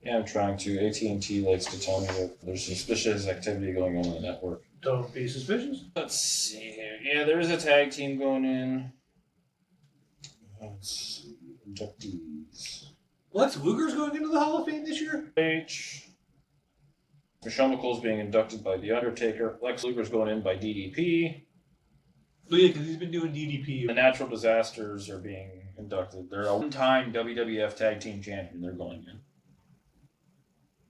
Yeah, I'm trying to. AT&T likes to tell me that there's suspicious activity going on the network. Don't be suspicious. Let's see here. Yeah, there is a tag team going in. Let's see. Inductees. Lex Luger's going into the Hall of Fame this year? Michelle McCool's being inducted by The Undertaker. Lex Luger's going in by DDP. Oh, yeah, because he's been doing DDP. The Natural Disasters are being inducted. They're a one-time WWF Tag Team Champion. They're going in.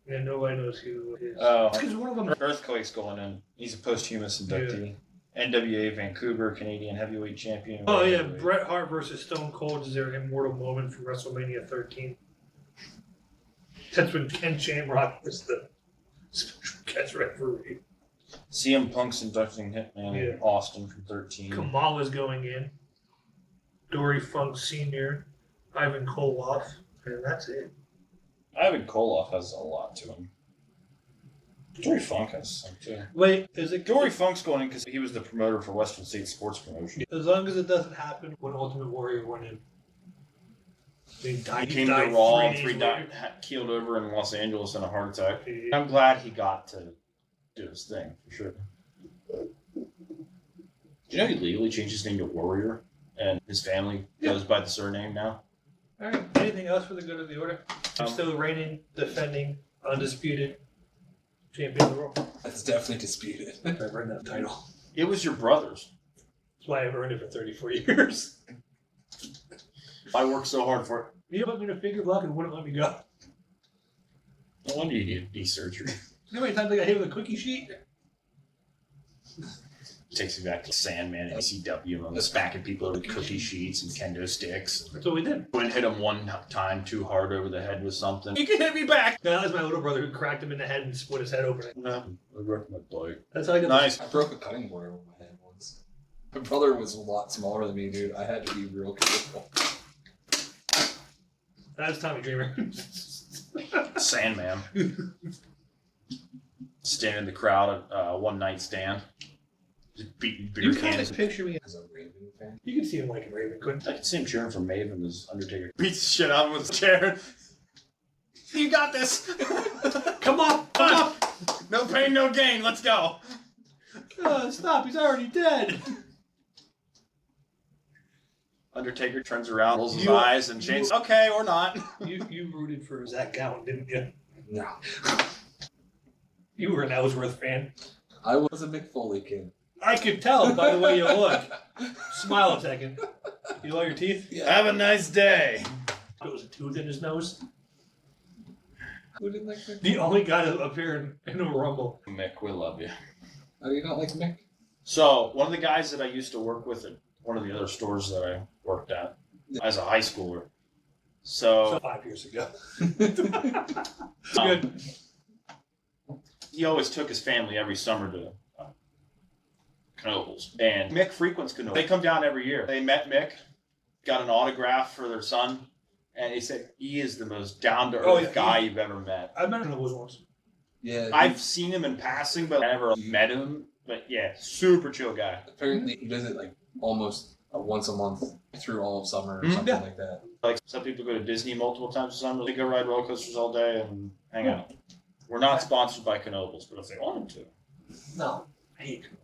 Yeah, nobody knows who it is. Oh, Because one of them. Earthquake's going in. He's a posthumous inductee. NWA Vancouver Canadian Heavyweight Champion. Oh, yeah, Bret Hart versus Stone Cold is their immortal moment from WrestleMania 13. That's when Ken Shamrock was the special guest referee. CM Punk's inducting Hitman Austin from 13. Kamala's going in. Dory Funk Sr., Ivan Koloff, and that's it. Ivan Koloff has a lot to him. Dory Funk has some too. Wait, is it Dory Funk's going in because he was the promoter for Western State Sports Promotion. As long as it doesn't happen when Ultimate Warrior went in. He Came to Raw and keeled over in Los Angeles in a heart attack. I'm glad he got to do his thing, for sure. Do you know he legally changed his name to Warrior? And his family goes by the surname now? Alright, anything else for the good of the order? I'm still reigning, defending, undisputed champion of the world. That's definitely disputed. I've earned that title. It was your brother's. That's why I've earned it for 34 years. I worked so hard for it. You put me in a finger block and wouldn't let me go. No wonder you need knee surgery. You know how many times I got hit with a cookie sheet? Takes me back to Sandman and ECW and smacking people with cookie sheets and kendo sticks. That's what we did. Quinn hit him one time too hard over the head with something. You can hit me back! No, that was my little brother who cracked him in the head and split his head open. No, I broke my bike. That's how I got Nice. I broke a cutting board over my head once. My brother was a lot smaller than me, dude. I had to be real careful. That's Tommy Dreamer. Sandman. Standing in the crowd at one night stand. Just beating beer You kind cans. of picture me. As a Raven fan. You can see him like a Raven, couldn't I can see him cheering for Maven as Undertaker. Beats the shit out of him with his chair. You got this! Come on! Come on! No pain, no gain. Let's go. Stop, he's already dead. Undertaker turns around, rolls his eyes, and Shane's okay or not. You rooted for Zach Gowen, didn't you? No. You were an Ellsworth fan. I was a Mick Foley kid. I could tell by the way you look. Smile a second. You all your teeth? Yeah. Have a nice day. There was a tooth in his nose. Who didn't like Mick? The only guy to appear in a Rumble. Mick, we love you. How do you not like Mick? So, one of the guys that I used to work with at one of the other stores that I worked at as a high schooler. So 5 years ago. um, he always took his family every summer to Knoebels. And Mick frequents Knoebels. They come down every year. They met Mick, got an autograph for their son, and he said he is the most down-to-earth guy you've ever met. I've met Knoebels once. Yeah. I've seen him in passing, but I never met him. But yeah, super chill guy. Apparently he does it like almost once a month through all of summer or something like that. Like some people go to Disney multiple times a summer. They go ride roller coasters all day and hang out. We're not sponsored by Knoebels, but if they wanted to. No. I hate Knoebels.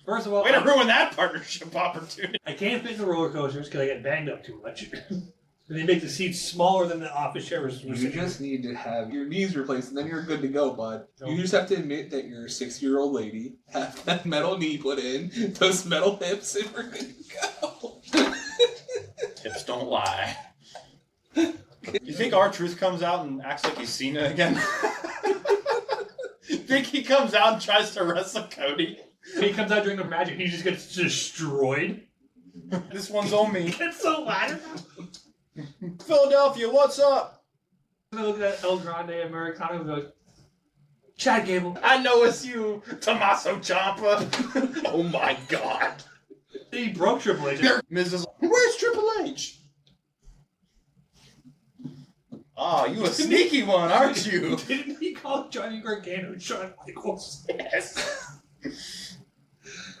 First of all, Way to ruin that partnership opportunity. I can't fit in the roller coasters because I get banged up too much. And they make the seats smaller than the office chairs. You just need to have your knees replaced and then you're good to go, bud. You just have to admit that you're a 60-year-old lady, have that metal knee put in, those metal hips, and we're good to go. Hips don't lie. You think R-Truth comes out and acts like he's Cena again? Think he comes out and tries to wrestle Cody? He comes out during the match and he just gets destroyed. This one's on me. It's so loud. Philadelphia, what's up? I look at El Grande Americano and goes, Chad Gable. I know it's you, Tommaso Ciampa. Oh my God. He broke Triple H. Mrs. Where's Triple H? Ah, you a sneaky one, aren't you? Didn't he call Johnny Gargano Shawn Michaels? Yes.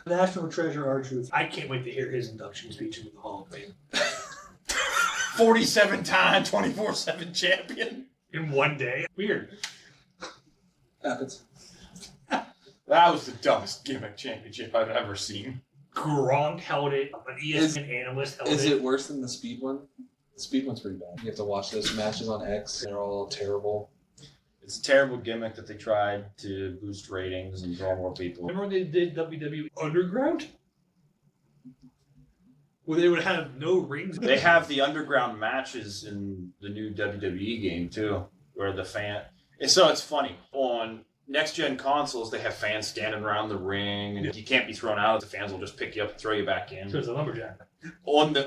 National Treasure R-Truth. I can't wait to hear his induction speech into the Hall of Fame. 47-time, 24/7 champion. In one day. Weird. Happens. That was the dumbest gimmick championship I've ever seen. Gronk held it. An ESPN analyst held it. Is it worse than the speed one? The speed one's pretty bad. You have to watch those matches on X. They're all terrible. It's a terrible gimmick that they tried to boost ratings and draw more people. Remember when they did WWE Underground? Where they would have no rings? They have the underground matches in the new WWE game, too, where the fan... So it's funny. On next-gen consoles, they have fans standing around the ring, and if you can't be thrown out, the fans will just pick you up and throw you back in. So it's a lumberjack. On the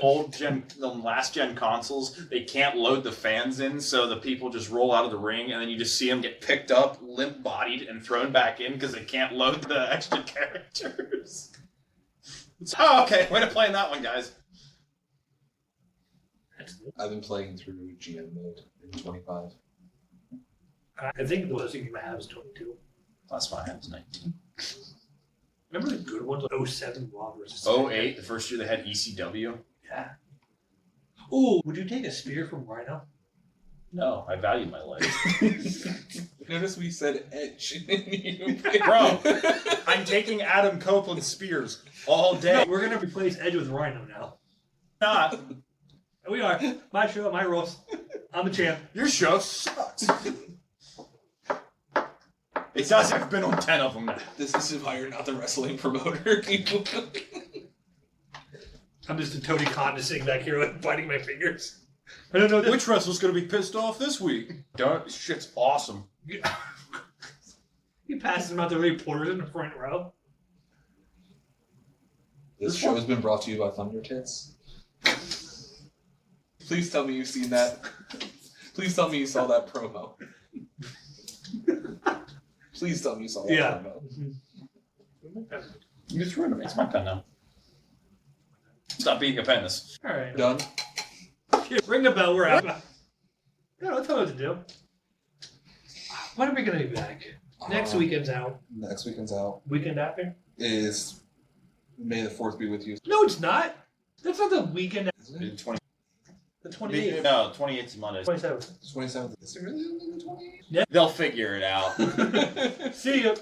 last-gen consoles, they can't load the fans in, so the people just roll out of the ring, and then you just see them get picked up, limp-bodied, and thrown back in because they can't load the extra characters. Oh, okay. Way to play in that one, guys. I've been playing through GM mode in 25. I think the lowest you can have is 22. That's why I was 19. Remember the good ones? 07 Raw versus 08, the first year they had ECW. Yeah. Ooh, would you take a spear from Rhino? No, I value my life. Notice we said Edge. Bro, I'm taking Adam Copeland's spears all day. No, we're going to replace Edge with Rhino now. Not. We are. My show, my rules. I'm the champ. Your show sucks. It does. I've been on 10 of them now. This is why you're not the wrestling promoter. I'm just a Tony Khan just sitting back here like biting my fingers. I don't know. Which wrestler's going to be pissed off this week? Don't. Shit's awesome. He passes them out the reporters in the front row. This show has been brought to you by Thunder Tits. Please tell me you've seen that. Please tell me you saw that promo. Please tell me you saw that promo. You just ruined it. It's my pen now. Stop being a penis. All right. Done? Ring the bell. We're out. No, don't tell me what to do. When are we going to be back? Next weekend's out. Next weekend's out. Weekend after? Is May the 4th be with you. No, it's not. That's not the weekend. Isn't it? The 28th. No, 28th is Monday. 27th. 27th. Is it really the 28th? They'll figure it out. See you.